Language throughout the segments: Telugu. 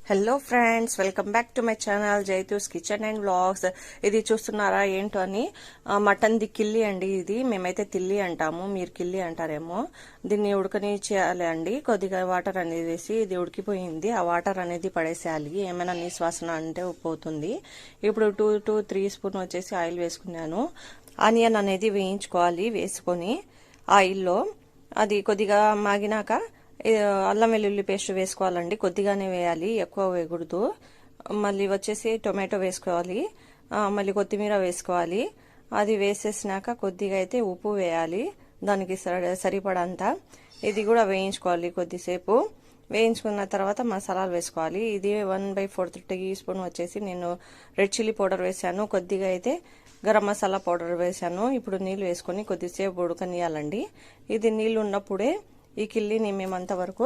Hello friends, welcome back to my channel Jaitu's kitchen and vlogs. ఇది చూస్తున్నారా ఏంటో అని, మటన్ ది కిల్లి అండి. ఇది మేమైతే తిల్లి అంటాము, మీరు కిల్లి అంటారేమో. దీన్ని ఉడకని చేయాలి అండి. కొద్దిగా వాటర్ అనేది వేసి, ఇది ఉడికిపోయింది, ఆ వాటర్ అనేది పడేసేయాలి. ఏమైనా నిశ్వాసన అంటే పోతుంది. ఇప్పుడు 2-3 స్పూన్ వచ్చేసి ఆయిల్ వేసుకున్నాను. ఆనియన్ అనేది వేయించుకోవాలి. వేసుకొని ఆయిల్లో అది కొద్దిగా మాగినాక అల్లం వెల్లుల్లి పేస్ట్ వేసుకోవాలండి. కొద్దిగానే వేయాలి, ఎక్కువ వేయకూడదు. మళ్ళీ వచ్చేసి టొమాటో వేసుకోవాలి, మళ్ళీ కొత్తిమీర వేసుకోవాలి. అది వేసేసినాక కొద్దిగా అయితే ఉప్పు వేయాలి, దానికి సరిపడంత. ఇది కూడా వేయించుకోవాలి కొద్దిసేపు. వేయించుకున్న తర్వాత మసాలాలు వేసుకోవాలి. ఇది 1/4 టీ స్పూన్ వచ్చేసి నేను రెడ్ చిల్లీ పౌడర్ వేసాను. కొద్దిగా అయితే గరం మసాలా పౌడర్ వేసాను. ఇప్పుడు నీళ్ళు వేసుకొని కొద్దిసేపు ఉడకనియాలండి. ఇది నీళ్ళు ఉన్నప్పుడే ఈ కిల్లిని మేమంతవరకు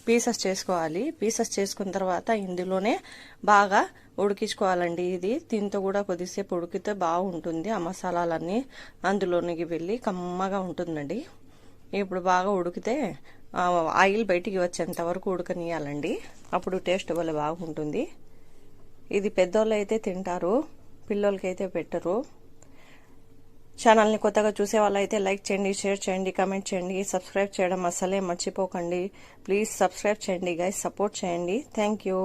పీసెస్ చేసుకోవాలి. పీసెస్ చేసుకున్న తర్వాత ఇందులోనే బాగా ఉడికించుకోవాలండి. ఇది దీంతో కూడా కొద్దిసేపు ఉడికితే బాగుంటుంది. ఆ మసాలాలన్నీ అందులోనికి వెళ్ళి కమ్మగా ఉంటుందండి. ఇప్పుడు బాగా ఉడికితే ఆయిల్ బయటికి వచ్చేంత వరకు ఉడకనియాలండి. అప్పుడు టేస్ట్ వల్ల బాగుంటుంది. ఇది పెద్దోళ్ళు అయితే తింటారు, పిల్లలకైతే పెట్టరు. ఛానల్ని కొత్తగా చూసే వాళ్ళైతే లైక్ చేయండి, షేర్ చేయండి, కామెంట్ చేయండి, సబ్స్క్రైబ్ చేయడం అసలే మర్చిపోకండి. ప్లీజ్ సబ్స్క్రైబ్ చేయండి గైస్, సపోర్ట్ చేయండి. Thank you.